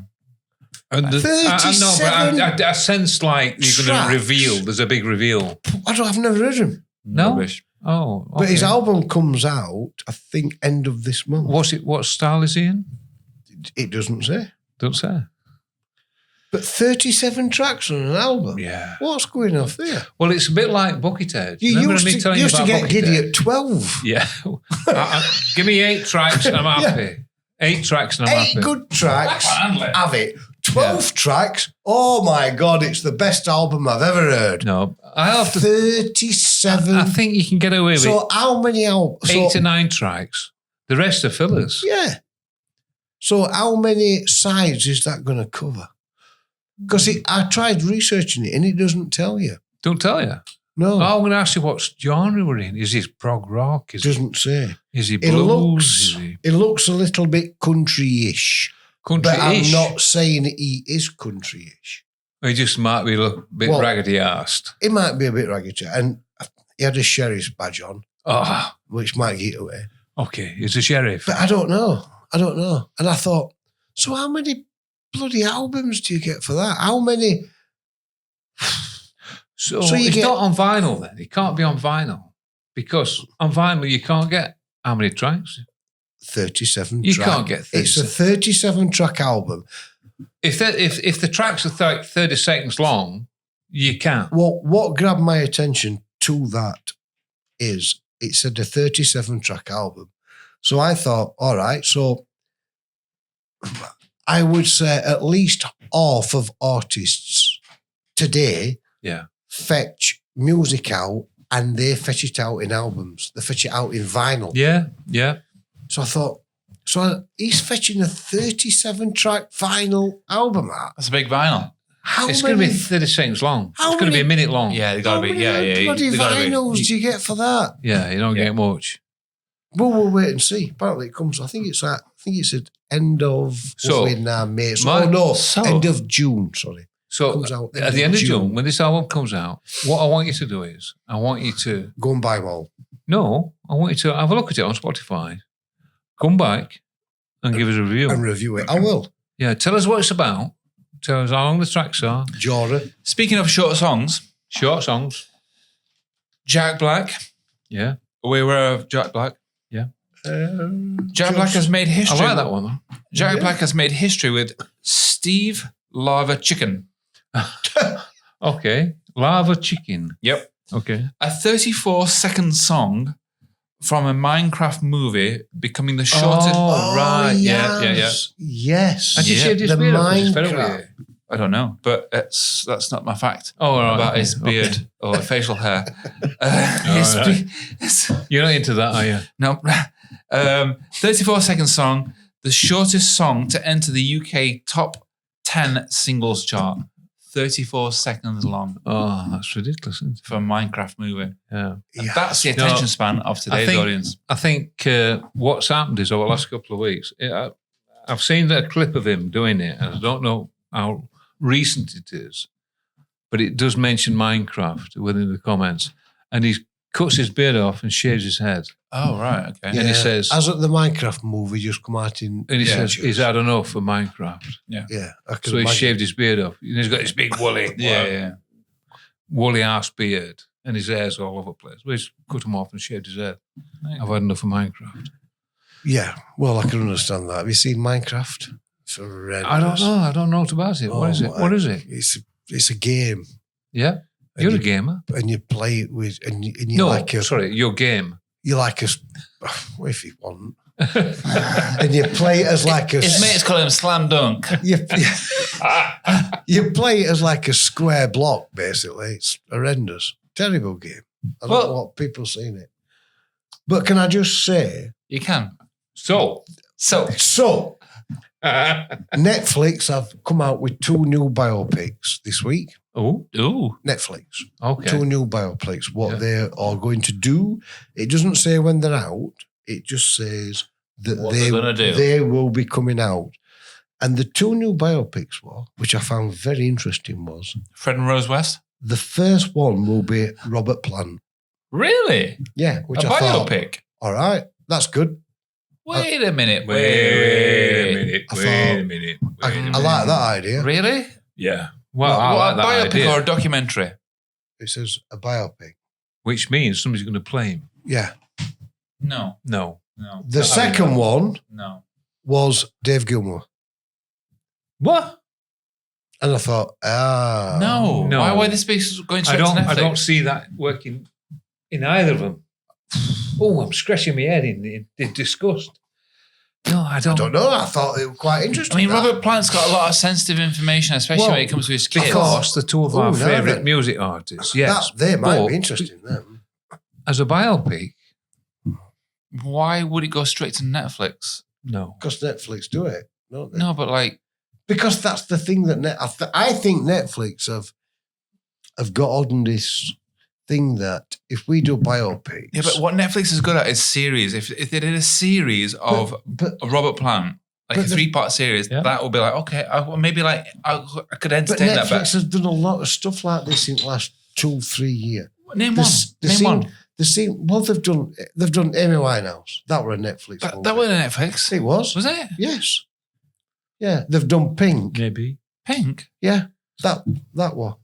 Speaker 2: And I
Speaker 3: 37
Speaker 2: I sense like you're going to
Speaker 3: tracks.
Speaker 2: reveal. There's a big reveal.
Speaker 3: I've never heard him.
Speaker 2: No?
Speaker 1: Rubbish.
Speaker 2: Oh, okay.
Speaker 3: But his album comes out, I think, end of this month.
Speaker 2: What style is he in?
Speaker 3: It doesn't say.
Speaker 2: Don't say.
Speaker 3: But 37 tracks on an album.
Speaker 2: Yeah.
Speaker 3: What's going off there?
Speaker 2: Well, it's a bit like Buckethead.
Speaker 3: You
Speaker 2: Remember me
Speaker 3: used
Speaker 2: telling you
Speaker 3: to
Speaker 2: about
Speaker 3: get giddy
Speaker 2: Buckethead?
Speaker 3: at 12.
Speaker 2: Yeah. Give me 8 tracks and I'm happy. 8 tracks and I'm
Speaker 3: 8
Speaker 2: happy.
Speaker 3: good tracks.
Speaker 1: handle it.
Speaker 3: Have it. 12 tracks. Oh my God, it's the best album I've ever heard.
Speaker 2: No, I have to.
Speaker 3: 37.
Speaker 2: I think you can get away with
Speaker 3: So how many albums?
Speaker 2: 8 to 9 tracks. The rest are fillers.
Speaker 3: Yeah. So how many sides is that going to cover? Because I tried researching it and it doesn't tell you.
Speaker 2: Don't tell you.
Speaker 3: No.
Speaker 2: Oh, I'm going to ask you what genre we're in. Is he prog rock?
Speaker 3: It doesn't say.
Speaker 2: Is he
Speaker 3: It
Speaker 2: blues?
Speaker 3: looks a little bit country-ish. But I'm
Speaker 2: Country-ish?
Speaker 3: not saying he is country-ish.
Speaker 2: He just might be a bit
Speaker 3: Well-
Speaker 2: raggedy-arsed.
Speaker 3: It might be a bit ragged. And he had a sheriff's badge on,
Speaker 2: Oh,
Speaker 3: which might get away.
Speaker 2: okay. He's a sheriff.
Speaker 3: But I don't know. And I thought, so how many bloody albums do you get for that? How many?
Speaker 2: So,
Speaker 3: So you
Speaker 2: it's
Speaker 3: get-
Speaker 2: not on vinyl then. It can't be on vinyl. Because on vinyl you can't get how many tracks?
Speaker 3: 37
Speaker 2: You
Speaker 3: tracks.
Speaker 2: can't get
Speaker 3: It's a 37-track album.
Speaker 2: If the tracks are like 30 seconds long, you can't.
Speaker 3: Well, what grabbed my attention to that is it said a 37-track album. So I thought, all right, so I would say at least half of artists today fetch music out and they fetch it out in albums. They fetch it out in vinyl.
Speaker 2: Yeah.
Speaker 3: So I thought, he's fetching a 37-track vinyl album out.
Speaker 1: That's a big vinyl.
Speaker 2: It's going to be 30 seconds long.
Speaker 3: How
Speaker 2: It's going to be a minute long.
Speaker 1: Yeah, they got to be. Yeah.
Speaker 3: Bloody
Speaker 1: they gotta be.
Speaker 3: vinyls do you get for that?
Speaker 2: Yeah, you don't get much.
Speaker 3: Well, we'll wait and see. Apparently, it comes. I think it's at end of May. End of June. Sorry.
Speaker 2: So
Speaker 3: Comes out
Speaker 2: at the end of June, when this album comes out, what I want you to do is, I want you to
Speaker 3: Go and buy them all.
Speaker 2: No, I want you to have a look at it on Spotify. Come back and give us a review.
Speaker 3: And review it. I will.
Speaker 2: Yeah, tell us what it's about. Tell us how long the tracks are.
Speaker 3: Jora.
Speaker 1: Speaking of short songs,
Speaker 2: Short songs.
Speaker 1: Jack Black.
Speaker 2: Yeah.
Speaker 1: Are we aware of Jack Black?
Speaker 2: Yeah.
Speaker 1: Jack Black has made
Speaker 2: I
Speaker 1: history.
Speaker 2: like that one, though.
Speaker 1: Jack Black has made history with Steve Lava Chicken.
Speaker 2: Okay. Lava Chicken.
Speaker 1: Yep.
Speaker 2: Okay.
Speaker 1: A 34-second song from a Minecraft movie becoming the shortest.
Speaker 2: Oh, right.
Speaker 3: Yes. Yes.
Speaker 2: And you
Speaker 1: Yeah.
Speaker 2: shaved his
Speaker 3: The
Speaker 2: beard off, 'cause he's fed up with
Speaker 3: Minecraft.
Speaker 2: it.
Speaker 1: I don't know, but that's not my fact
Speaker 2: Oh, all right.
Speaker 1: about his
Speaker 2: Okay.
Speaker 1: beard or facial hair.
Speaker 2: right. You're not into that, are you?
Speaker 1: No. 34-second song, the shortest song to enter the UK top 10 singles chart. 34 seconds long
Speaker 2: Oh, that's ridiculous, isn't it?
Speaker 1: for a Minecraft movie.
Speaker 2: Yeah.
Speaker 1: And that's the attention span of today's audience.
Speaker 2: I think what's happened is over the last couple of weeks, I've seen a clip of him doing it, and I don't know how recent it is, but it does mention Minecraft within the comments, and he cuts his beard off and shaves his head,
Speaker 1: Oh, right. Okay.
Speaker 2: and he says,
Speaker 3: Hasn't the Minecraft movie just come out in...
Speaker 2: and he
Speaker 1: Yeah.
Speaker 2: says, he's had enough for Minecraft,
Speaker 3: Yeah, I can
Speaker 2: so he
Speaker 3: imagine.
Speaker 2: shaved his beard off. And he's got this big woolly ass beard, and his hair's all over the place. Well, he's cut him off and shaved his head. I've had enough of Minecraft.
Speaker 3: Yeah, well, I can understand that. Have you seen Minecraft? It's horrendous.
Speaker 2: I don't know. I don't know what about it. What is it?
Speaker 3: my-
Speaker 2: What is it?
Speaker 3: It's a game,
Speaker 2: Yeah,
Speaker 3: And
Speaker 2: you're a
Speaker 3: you-
Speaker 2: gamer.
Speaker 3: and you play it with, and you
Speaker 2: No,
Speaker 3: like a,
Speaker 2: sorry, your game.
Speaker 3: you like a, well, if you want, and you play it as like a,
Speaker 1: His mates call him Slam Dunk.
Speaker 3: you play it as like a square block. Basically, it's horrendous, terrible game. I don't know what people seen it, but can I just say,
Speaker 1: You can.
Speaker 2: So,
Speaker 1: So,
Speaker 3: Netflix have come out with 2 new biopics this week.
Speaker 2: ooh,
Speaker 3: Netflix.
Speaker 2: okay.
Speaker 3: 2 new biopics. What
Speaker 2: Yeah.
Speaker 3: they are going to do. It doesn't say when they're out. It just says that
Speaker 1: What they're gonna do.
Speaker 3: they will be coming out. And the 2 new biopics were, which I found very interesting, was
Speaker 1: Fred and Rose West.
Speaker 3: the first one will be Robert Plant.
Speaker 1: Really?
Speaker 3: Yeah, which
Speaker 1: a
Speaker 3: I thought,
Speaker 1: biopic?
Speaker 3: all right, that's good.
Speaker 1: Wait a minute.
Speaker 2: Wait a minute.
Speaker 3: I
Speaker 2: Wait
Speaker 3: thought-
Speaker 2: a minute.
Speaker 3: I
Speaker 2: Wait a minute.
Speaker 3: like that idea.
Speaker 1: Really?
Speaker 2: Yeah. Well, I
Speaker 1: What,
Speaker 2: like
Speaker 1: a
Speaker 2: that
Speaker 1: biopic
Speaker 2: idea.
Speaker 1: or a documentary?
Speaker 3: It says a biopic.
Speaker 2: Which means somebody's going to play him.
Speaker 3: Yeah.
Speaker 1: No.
Speaker 2: No.
Speaker 3: The second one
Speaker 1: No.
Speaker 3: was Dave Gilmour.
Speaker 2: What?
Speaker 3: And I thought,
Speaker 1: No.
Speaker 2: No.
Speaker 1: Why would this be going straight to Netflix?
Speaker 2: I don't see that working in either of them. Oh, I'm scratching my head in disgust. No, I
Speaker 3: I
Speaker 2: don't.
Speaker 3: don't know. I thought it was quite interesting.
Speaker 1: I mean,
Speaker 3: that.
Speaker 1: Robert Plant's got a lot of sensitive information, especially
Speaker 2: Well,
Speaker 1: when it comes to his kids.
Speaker 2: Because they're two of our
Speaker 3: Oh, no,
Speaker 2: favourite
Speaker 3: then.
Speaker 2: music artists. Yes.
Speaker 3: They might
Speaker 2: but
Speaker 3: be interesting, them.
Speaker 2: As a biopic,
Speaker 1: Why would it go straight to Netflix?
Speaker 2: no.
Speaker 3: Because Netflix do it, don't they?
Speaker 1: No, but like,
Speaker 3: Because that's the thing that I think Netflix have got on this thing that if we do biopics,
Speaker 1: yeah, but what Netflix is good at is series. If they did a series of
Speaker 3: but
Speaker 1: Robert Plant, like
Speaker 3: but
Speaker 1: a
Speaker 3: the-
Speaker 1: 3-part series,
Speaker 2: Yeah.
Speaker 1: that would be like, okay, maybe like I could
Speaker 3: but
Speaker 1: entertain that.
Speaker 3: Netflix has done a lot of stuff like this in the last 2-3 years.
Speaker 1: But name one. Name one.
Speaker 3: Well, they've done Amy Winehouse. That were a Netflix. movie.
Speaker 1: That wasn't Netflix.
Speaker 3: It was.
Speaker 1: Was it?
Speaker 3: Yes. Yeah, they've done Pink.
Speaker 2: Maybe.
Speaker 1: Pink?
Speaker 3: Yeah, that one.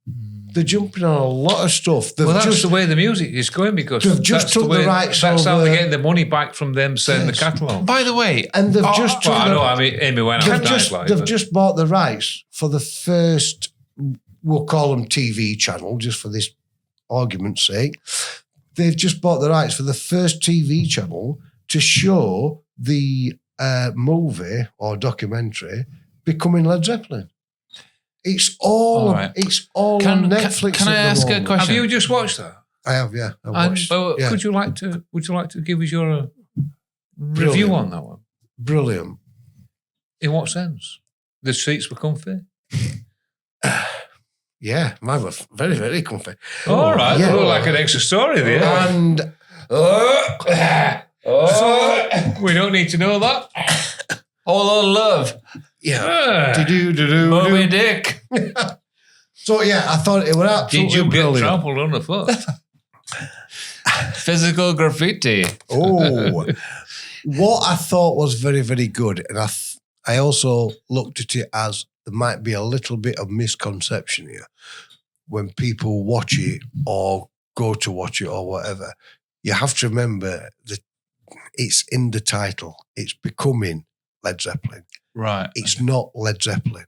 Speaker 3: They're jumping on a lot of stuff. They've
Speaker 2: Well, that's
Speaker 3: just
Speaker 2: the way the music is going because
Speaker 3: They've just
Speaker 2: that's
Speaker 3: took
Speaker 2: the
Speaker 3: the
Speaker 2: way,
Speaker 3: rights
Speaker 2: That's how
Speaker 3: over-
Speaker 2: they're getting the money back from them selling
Speaker 3: Yes.
Speaker 2: the catalogue.
Speaker 1: By the way,
Speaker 3: and they've
Speaker 1: Oh,
Speaker 3: just
Speaker 2: Well,
Speaker 3: took
Speaker 2: I
Speaker 3: the-
Speaker 2: know. I mean, Amy Winehouse
Speaker 3: They've
Speaker 2: died
Speaker 3: just
Speaker 2: like.
Speaker 3: they've
Speaker 2: but-
Speaker 3: just bought the rights for the first, we'll call them TV channel, just for this argument's sake. They've just bought the rights for the first TV channel to show the movie or documentary becoming Led Zeppelin. It's all
Speaker 1: All right.
Speaker 3: on Netflix.
Speaker 1: can I
Speaker 3: at the
Speaker 1: ask a
Speaker 3: moment.
Speaker 1: question?
Speaker 2: Have you just watched that?
Speaker 3: I have, yeah. I
Speaker 2: And
Speaker 3: watched.
Speaker 2: would
Speaker 3: yeah.
Speaker 2: you like to give us your review
Speaker 3: Brilliant.
Speaker 2: on that one?
Speaker 3: Brilliant.
Speaker 2: In what sense? The seats were comfy.
Speaker 3: Yeah, mine was very, very comfy.
Speaker 2: All right,
Speaker 3: yeah.
Speaker 2: look like an extra story there.
Speaker 3: And
Speaker 2: We don't need to know that.
Speaker 1: All on love.
Speaker 3: yeah,
Speaker 2: Ah.
Speaker 1: Moby Dick.
Speaker 3: so yeah, I thought it was absolutely
Speaker 2: Did you get
Speaker 3: brilliant.
Speaker 2: trampled on the foot?
Speaker 1: Physical graffiti.
Speaker 3: Oh, what I thought was very, very good, and I also looked at it as there might be a little bit of misconception here when people watch it or go to watch it or whatever. You have to remember that it's in the title. It's becoming Led Zeppelin.
Speaker 1: Right.
Speaker 3: It's not Led Zeppelin.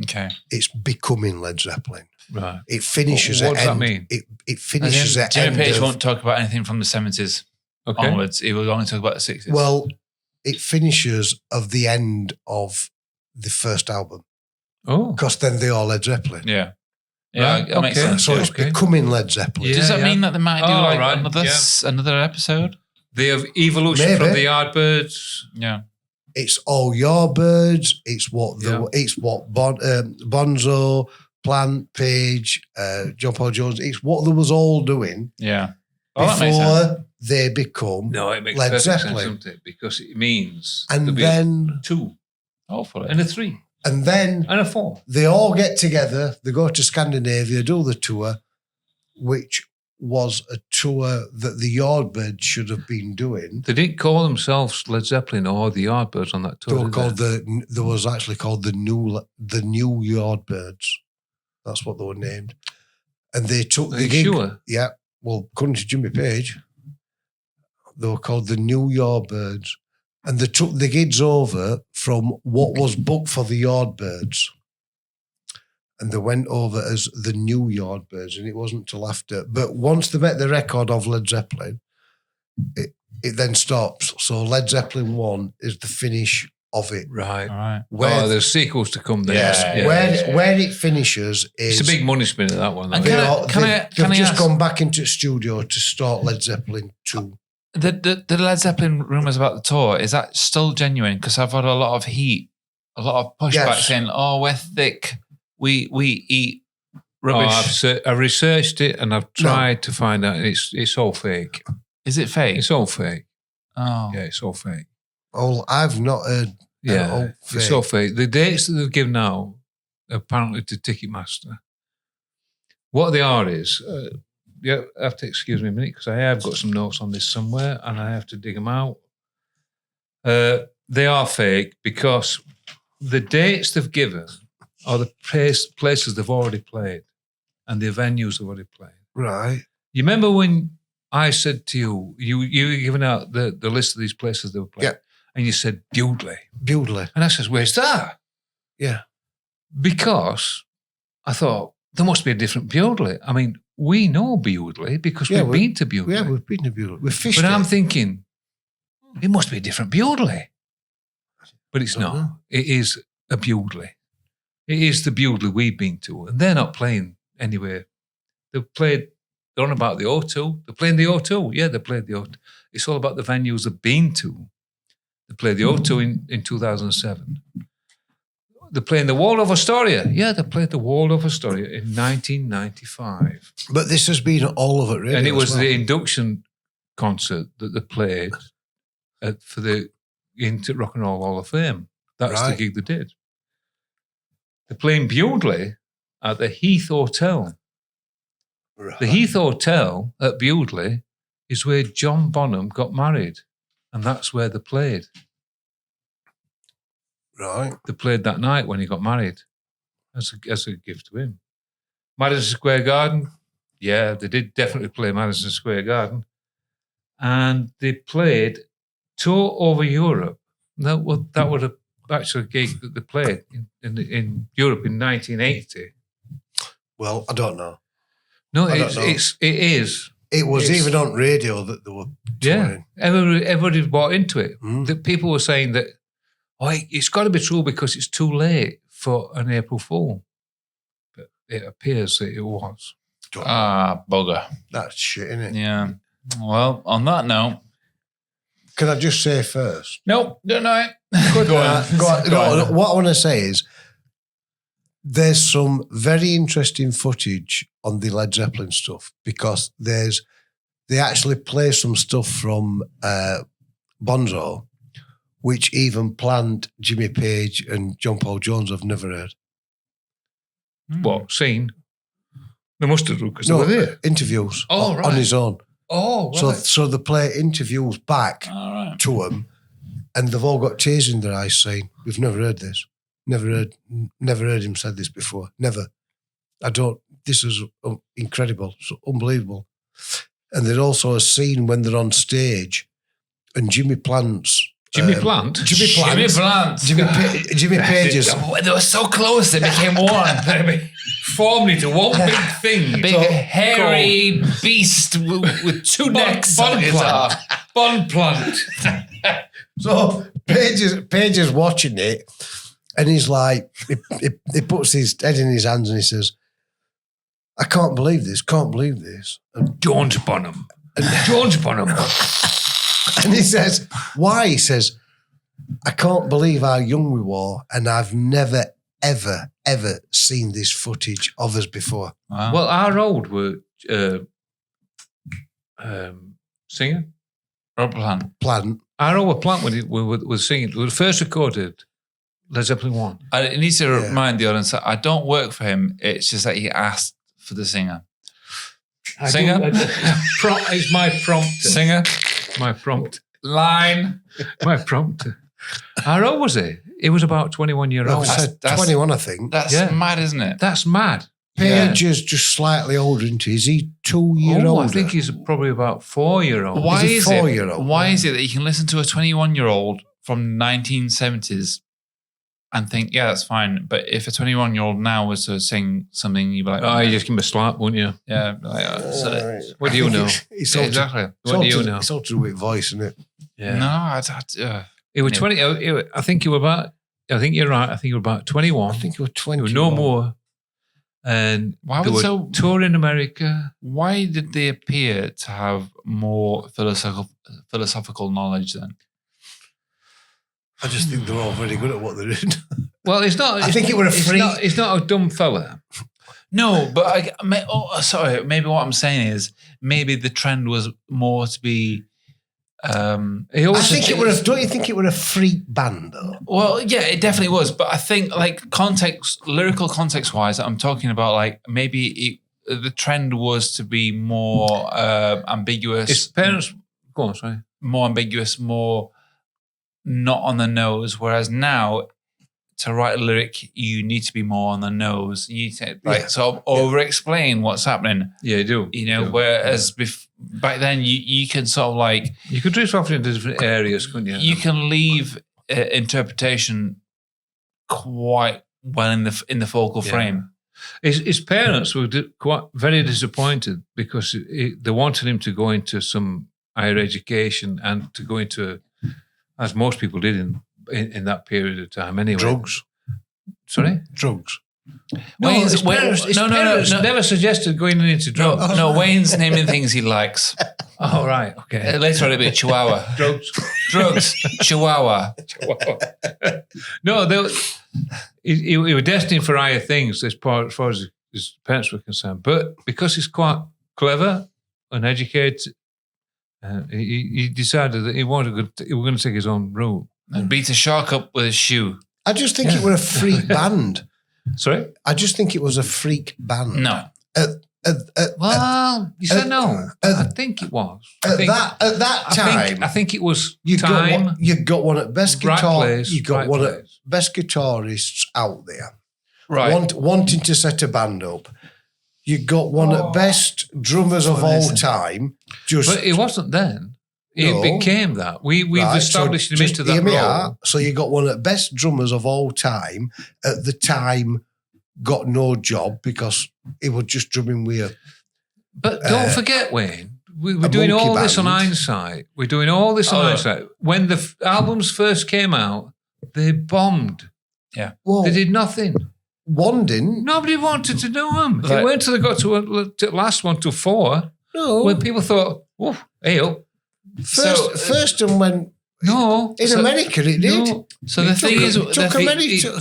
Speaker 1: Okay.
Speaker 3: It's becoming Led Zeppelin.
Speaker 2: Right.
Speaker 3: It finishes
Speaker 2: What
Speaker 3: at
Speaker 2: does that
Speaker 3: end.
Speaker 2: mean?
Speaker 3: It finishes at
Speaker 1: Jimmy
Speaker 3: end
Speaker 1: Page
Speaker 3: of,
Speaker 1: won't talk about anything from the 70s. onwards, he would only talk about the 60s.
Speaker 3: Well, it finishes of the end of the first album.
Speaker 2: Oh.
Speaker 3: Because then they are Led Zeppelin.
Speaker 1: Yeah. Yeah,
Speaker 2: Right,
Speaker 1: that makes sense.
Speaker 3: So it's becoming Led Zeppelin.
Speaker 1: Does that mean that they might do
Speaker 2: right,
Speaker 1: another episode?
Speaker 2: They have evolution
Speaker 3: Maybe.
Speaker 2: from the Yardbirds.
Speaker 1: Yeah.
Speaker 3: It's all Yardbirds. It's what Bonzo, Plant, Page, John Paul Jones. It's what they was all doing.
Speaker 1: Yeah. Oh, that makes sense.
Speaker 3: Before they become
Speaker 2: It makes
Speaker 3: Led
Speaker 2: perfect
Speaker 3: Zeppelin.
Speaker 2: sense, doesn't it? Because it means
Speaker 3: And
Speaker 2: there'll be
Speaker 3: then-
Speaker 2: a 2
Speaker 1: Hopefully.
Speaker 2: and a 3
Speaker 3: and then
Speaker 2: and a 4.
Speaker 3: they all get together. They go to Scandinavia, do the tour, which was a tour that the Yardbirds should have been doing.
Speaker 2: They didn't call themselves Led Zeppelin or the Yardbirds on that
Speaker 3: They
Speaker 2: tour.
Speaker 3: were called there was actually called the new Yardbirds. That's what they were named. And they took
Speaker 2: Are
Speaker 3: the
Speaker 2: you
Speaker 3: gig.
Speaker 2: sure?
Speaker 3: Yeah. Well, according to Jimmy Page, they were called the New Yardbirds. And they took the gigs over from what was booked for the Yardbirds. And they went over as the New Yardbirds, and it wasn't until after. But once they met the record of Led Zeppelin, it then stops. So Led Zeppelin 1 is the finish of it.
Speaker 2: Right.
Speaker 1: All right.
Speaker 2: There's sequels to come there.
Speaker 3: Yes. Where it finishes is...
Speaker 2: It's a big money spinner, that one.
Speaker 1: And
Speaker 2: though.
Speaker 1: can I
Speaker 3: They've just
Speaker 1: ask-
Speaker 3: gone back into the studio to start Led Zeppelin 2.
Speaker 1: The Led Zeppelin rumours about the tour, is that still genuine? Because I've had a lot of heat, a lot of pushback
Speaker 3: Yes.
Speaker 1: saying, oh, we're thick. We eat rubbish.
Speaker 2: I've researched it and I've tried to find out. It's all fake.
Speaker 1: Is it fake?
Speaker 2: It's all fake.
Speaker 1: Oh.
Speaker 2: Yeah, it's all fake.
Speaker 3: Oh, I've not heard.
Speaker 2: Yeah,
Speaker 3: fake.
Speaker 2: it's all fake. The dates that they've given out, apparently to Ticketmaster, what they are is, you have to excuse me a minute because I have got some notes on this somewhere and I have to dig them out. They are fake because the dates they've given are the places they've already played and the venues they've already played.
Speaker 3: Right.
Speaker 2: You remember when I said to you, you were giving out the list of these places they were playing,
Speaker 3: Yeah.
Speaker 2: and you said Bewdley.
Speaker 3: Bewdley.
Speaker 2: And I says, where's that?
Speaker 3: Yeah.
Speaker 2: Because I thought, there must be a different Bewdley. I mean, we know Bewdley because we've been to Bewdley.
Speaker 3: Yeah, we've been to Bewdley. We've fished
Speaker 2: But
Speaker 3: it.
Speaker 2: I'm thinking, it must be a different Bewdley. But it's
Speaker 3: Don't
Speaker 2: not.
Speaker 3: know.
Speaker 2: It is a Bewdley. It is the Bewdley we've been to. And they're not playing anywhere. They're on about the O2. They're playing the O2. Yeah, they played the O2. It's all about the venues they've been to. They played the O2 in 2007. They're playing the Wall of Astoria. Yeah, they played the Wall of Astoria in 1995.
Speaker 3: But this has been all over radio.
Speaker 2: And it was
Speaker 3: as well.
Speaker 2: the induction concert that they played into Rock and Roll Hall of Fame. That's the
Speaker 3: Right.
Speaker 2: gig they did. They're playing Bewdley at the Heath Hotel.
Speaker 3: Right.
Speaker 2: The Heath Hotel at Bewdley is where John Bonham got married. And that's where they played.
Speaker 3: Right.
Speaker 2: They played that night when he got married as a gift to him. Madison Square Garden, yeah, they did definitely play Madison Square Garden. And they played Tour Over Europe. That was actually a gig that they played in Europe in 1980.
Speaker 3: Well, I don't know.
Speaker 2: No,
Speaker 3: I
Speaker 2: it
Speaker 3: don't know.
Speaker 2: is.
Speaker 3: It was
Speaker 2: It's-
Speaker 3: even on radio that they were
Speaker 2: Yeah,
Speaker 3: touring.
Speaker 2: everybody bought into it.
Speaker 3: Mm.
Speaker 2: The people were saying that, it's got to be true because it's too late for an April Fool. But it appears that it was.
Speaker 3: Don't know.
Speaker 1: Bugger.
Speaker 3: That's shit, innit?
Speaker 1: Yeah. Well, on that note.
Speaker 3: Can I just say first?
Speaker 1: Nope, don't know it.
Speaker 3: Go on. No, what I want to say is there's some very interesting footage on the Led Zeppelin stuff because they actually play some stuff from Bonzo, which even Plant, Jimmy Page and John Paul Jones have never heard.
Speaker 2: What, seen? They must have done because they were there.
Speaker 3: Interviews
Speaker 2: Oh,
Speaker 3: on
Speaker 2: right.
Speaker 3: his own.
Speaker 2: Oh, right.
Speaker 3: So they play interviews back
Speaker 1: All right.
Speaker 3: to him and they've all got tears in their eyes saying, we've never heard this. Never heard him said this before. Never. This is incredible. So unbelievable. And there's also a scene when they're on stage and Jimmy Plant's
Speaker 2: Jimmy Plant.
Speaker 3: Jimmy Plant. Jimmy Page's.
Speaker 1: They were so close, they became one.
Speaker 2: They formed into one big thing.
Speaker 1: Big, hairy beast with two necks.
Speaker 2: Bun Plant.
Speaker 3: So Page is watching it, and he's like, he puts his head in his hands and he says, I can't believe this. And
Speaker 2: Don't Bonham. Don't Bonham.
Speaker 3: And he says, why? He says, I can't believe how young we were, and I've never, ever, ever seen this footage of us before.
Speaker 2: Wow. Well, our old were singer?
Speaker 1: Robert
Speaker 3: Plant.
Speaker 2: Our old Plant was singing. It was first recorded Led Zeppelin 1.
Speaker 1: I need to remind the audience that I don't work for him. It's just that he asked for the singer. Singer?
Speaker 2: It's my prompt.
Speaker 1: Singer?
Speaker 2: My prompt.
Speaker 1: Line?
Speaker 2: My prompt. How old was he? He was about 21 years old.
Speaker 3: That's 21, I think.
Speaker 1: That's mad, isn't it?
Speaker 2: That's mad.
Speaker 3: Page is just slightly older, isn't he? Is he 2 years older?
Speaker 2: I think he's probably about 4 year old.
Speaker 1: Why is it that you can listen to a 21-year-old from 1970s and think, yeah, that's fine. But if a 21-year-old now was to sing something, you'd be like,
Speaker 2: you just give him a slap, wouldn't you?
Speaker 1: Yeah.
Speaker 2: What do you know?
Speaker 1: Exactly.
Speaker 2: What do you know?
Speaker 3: It's all to do with voice, isn't it?
Speaker 2: Yeah.
Speaker 1: No,
Speaker 2: it was 20. I think you were about. I think you're right. I think you were about 21.
Speaker 3: I think you were 20.
Speaker 2: You were no more. And
Speaker 1: why
Speaker 2: they were touring America.
Speaker 1: Why did they appear to have more philosophical knowledge then?
Speaker 3: I just think they're all very good at what they're doing.
Speaker 2: Well, it's not.
Speaker 3: I think it were a freak.
Speaker 2: It's not a dumb fella.
Speaker 1: No, but maybe what I'm saying is maybe the trend was more to be.
Speaker 3: Don't you think it were a freak band though?
Speaker 1: Well, yeah, it definitely was. But I think lyrical context wise, I'm talking about like maybe the trend was to be more ambiguous.
Speaker 2: His parents, go on, sorry.
Speaker 1: More ambiguous, more not on the nose. Whereas now, to write a lyric, you need to be more on the nose. You need to sort of over-explain what's happening.
Speaker 2: Yeah, you do.
Speaker 1: You know, whereas back then you can sort of like
Speaker 2: you could drift off into different areas, couldn't you?
Speaker 1: You can leave interpretation quite well in the focal frame.
Speaker 2: His parents were very disappointed because they wanted him to go into some higher education and to go into, as most people did in that period of time anyway.
Speaker 3: Drugs.
Speaker 2: Sorry?
Speaker 3: Drugs.
Speaker 2: His parents never suggested going into drugs.
Speaker 1: No, Wayne's naming things he likes.
Speaker 2: Oh, right. Okay.
Speaker 1: Later on it'll be Chihuahua.
Speaker 2: Drugs.
Speaker 1: Chihuahua.
Speaker 2: No, he was destined for higher things as far as his parents were concerned. But because he's quite clever and educated, he decided that he was going to take his own route.
Speaker 1: And beat a shark up with his shoe.
Speaker 3: I just think it were a freak band.
Speaker 2: Sorry?
Speaker 3: I just think it was a freak band.
Speaker 1: No.
Speaker 2: You said no. I think it was.
Speaker 3: At that time,
Speaker 2: I think it was
Speaker 3: you
Speaker 2: time.
Speaker 3: got one of best
Speaker 2: Place,
Speaker 3: one of best guitarists out there,
Speaker 1: right?
Speaker 3: Wanting to set a band up. You got one of the best drummers of all time.
Speaker 2: But it wasn't then. It became that. We've established him into that role.
Speaker 3: So you got one of the best drummers of all time. At the time, got no job because he was just drumming with.
Speaker 2: But don't forget, Wayne, we're doing all this on hindsight. We're doing all this on hindsight. When the albums first came out, they bombed.
Speaker 1: Yeah.
Speaker 3: Well,
Speaker 2: they did nothing.
Speaker 3: One didn't.
Speaker 2: Nobody wanted to know them. Right. It went till they got to last one to 4.
Speaker 3: No.
Speaker 2: When people thought, oh, hey up.
Speaker 3: First and when in America it did.
Speaker 2: No.
Speaker 1: So the thing is,
Speaker 2: it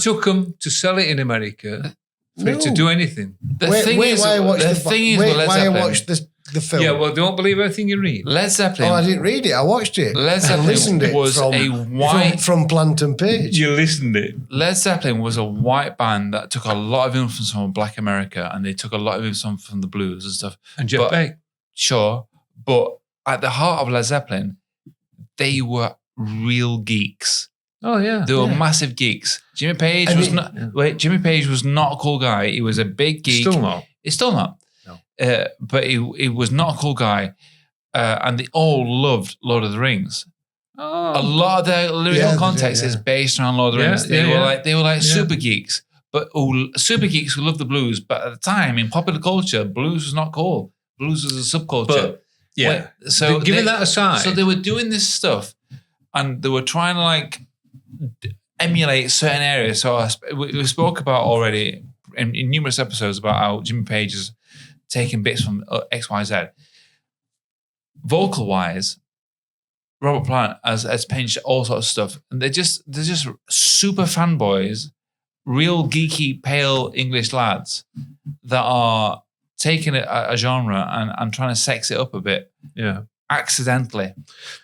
Speaker 2: took them to sell it in America for it to do anything.
Speaker 3: Why I watched the film?
Speaker 2: Yeah, well, don't believe everything you read.
Speaker 1: Led Zeppelin.
Speaker 3: Oh, I didn't read it. I watched it.
Speaker 1: Led Zeppelin
Speaker 3: listened it
Speaker 1: was
Speaker 3: from Plant and Page.
Speaker 2: You listened it.
Speaker 1: Led Zeppelin was a white band that took a lot of influence from Black America, and they took a lot of influence from the blues and stuff.
Speaker 2: And Jeff Beck.
Speaker 1: Sure, but at the heart of Led Zeppelin, they were real geeks.
Speaker 2: Oh yeah,
Speaker 1: they were massive geeks. Jimmy Page Jimmy Page was not a cool guy. He was a big geek.
Speaker 2: Still not.
Speaker 1: He's still not.
Speaker 2: No.
Speaker 1: But he was not a cool guy, and they all loved Lord of the Rings. A lot of their lyrical context is based around Lord of the Rings. They were like super geeks, but super geeks who love the blues. But at the time, in popular culture, blues was not cool. Blues was a subculture.
Speaker 2: So giving that aside,
Speaker 1: so they were doing this stuff, and they were trying to like emulate certain areas. So we spoke about already in numerous episodes about how Jimmy Page is taking bits from X, Y, Z. Vocal wise, Robert Plant has pinched all sorts of stuff, and they're just super fanboys, real geeky, pale English lads that are taking a genre and trying to sex it up a bit.
Speaker 2: Yeah.
Speaker 1: Accidentally.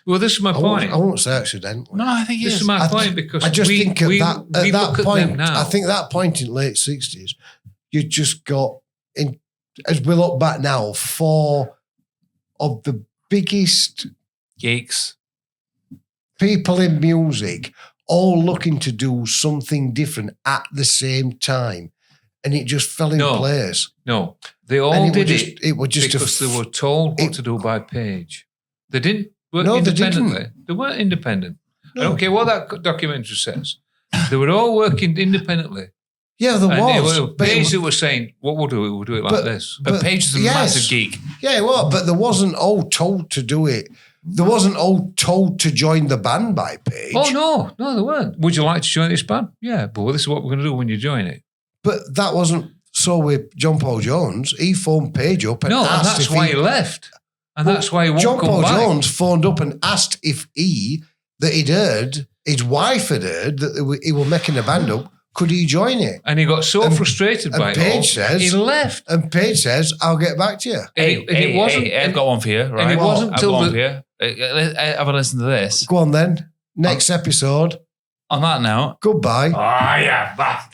Speaker 2: Well, this is my point.
Speaker 3: I won't say accidentally.
Speaker 1: No, I think
Speaker 2: this is my point because
Speaker 3: I just think at that point,
Speaker 2: now.
Speaker 3: I think that point in late 60s, you just got in. As we look back now, 4 of the biggest
Speaker 1: geeks,
Speaker 3: people in music, all looking to do something different at the same time. And it just fell in place.
Speaker 2: No, they all did it.
Speaker 3: It was just
Speaker 2: because they were told what to do by Page. They didn't work independently. They weren't independent. No. I don't care what that documentary says. They were all working independently.
Speaker 3: Yeah, there was.
Speaker 2: Page that was saying, what we'll do it like this.
Speaker 1: But Page was a massive geek.
Speaker 3: Yeah, it was, but they wasn't all told to do it. They wasn't all told to join the band by Page.
Speaker 2: Oh, no, they weren't. Would you like to join this band? Yeah, but this is what we're going to do when you join it.
Speaker 3: But that wasn't so with John Paul Jones. He phoned Page up and asked
Speaker 2: and that's why he left. And that's why he won't
Speaker 3: John
Speaker 2: come
Speaker 3: Paul
Speaker 2: back.
Speaker 3: Jones phoned up and asked if he'd heard, his wife had heard that he were making a band up. Could he join it?
Speaker 2: And he got so frustrated by
Speaker 3: Page
Speaker 2: it. He left.
Speaker 3: And Page says, I'll get back to you.
Speaker 1: I've got one for you, right?
Speaker 2: And it wasn't
Speaker 1: I've got one for you. Have a listen to this.
Speaker 3: Go on then. Next episode.
Speaker 1: On that note.
Speaker 3: Goodbye.
Speaker 1: Oh, yeah.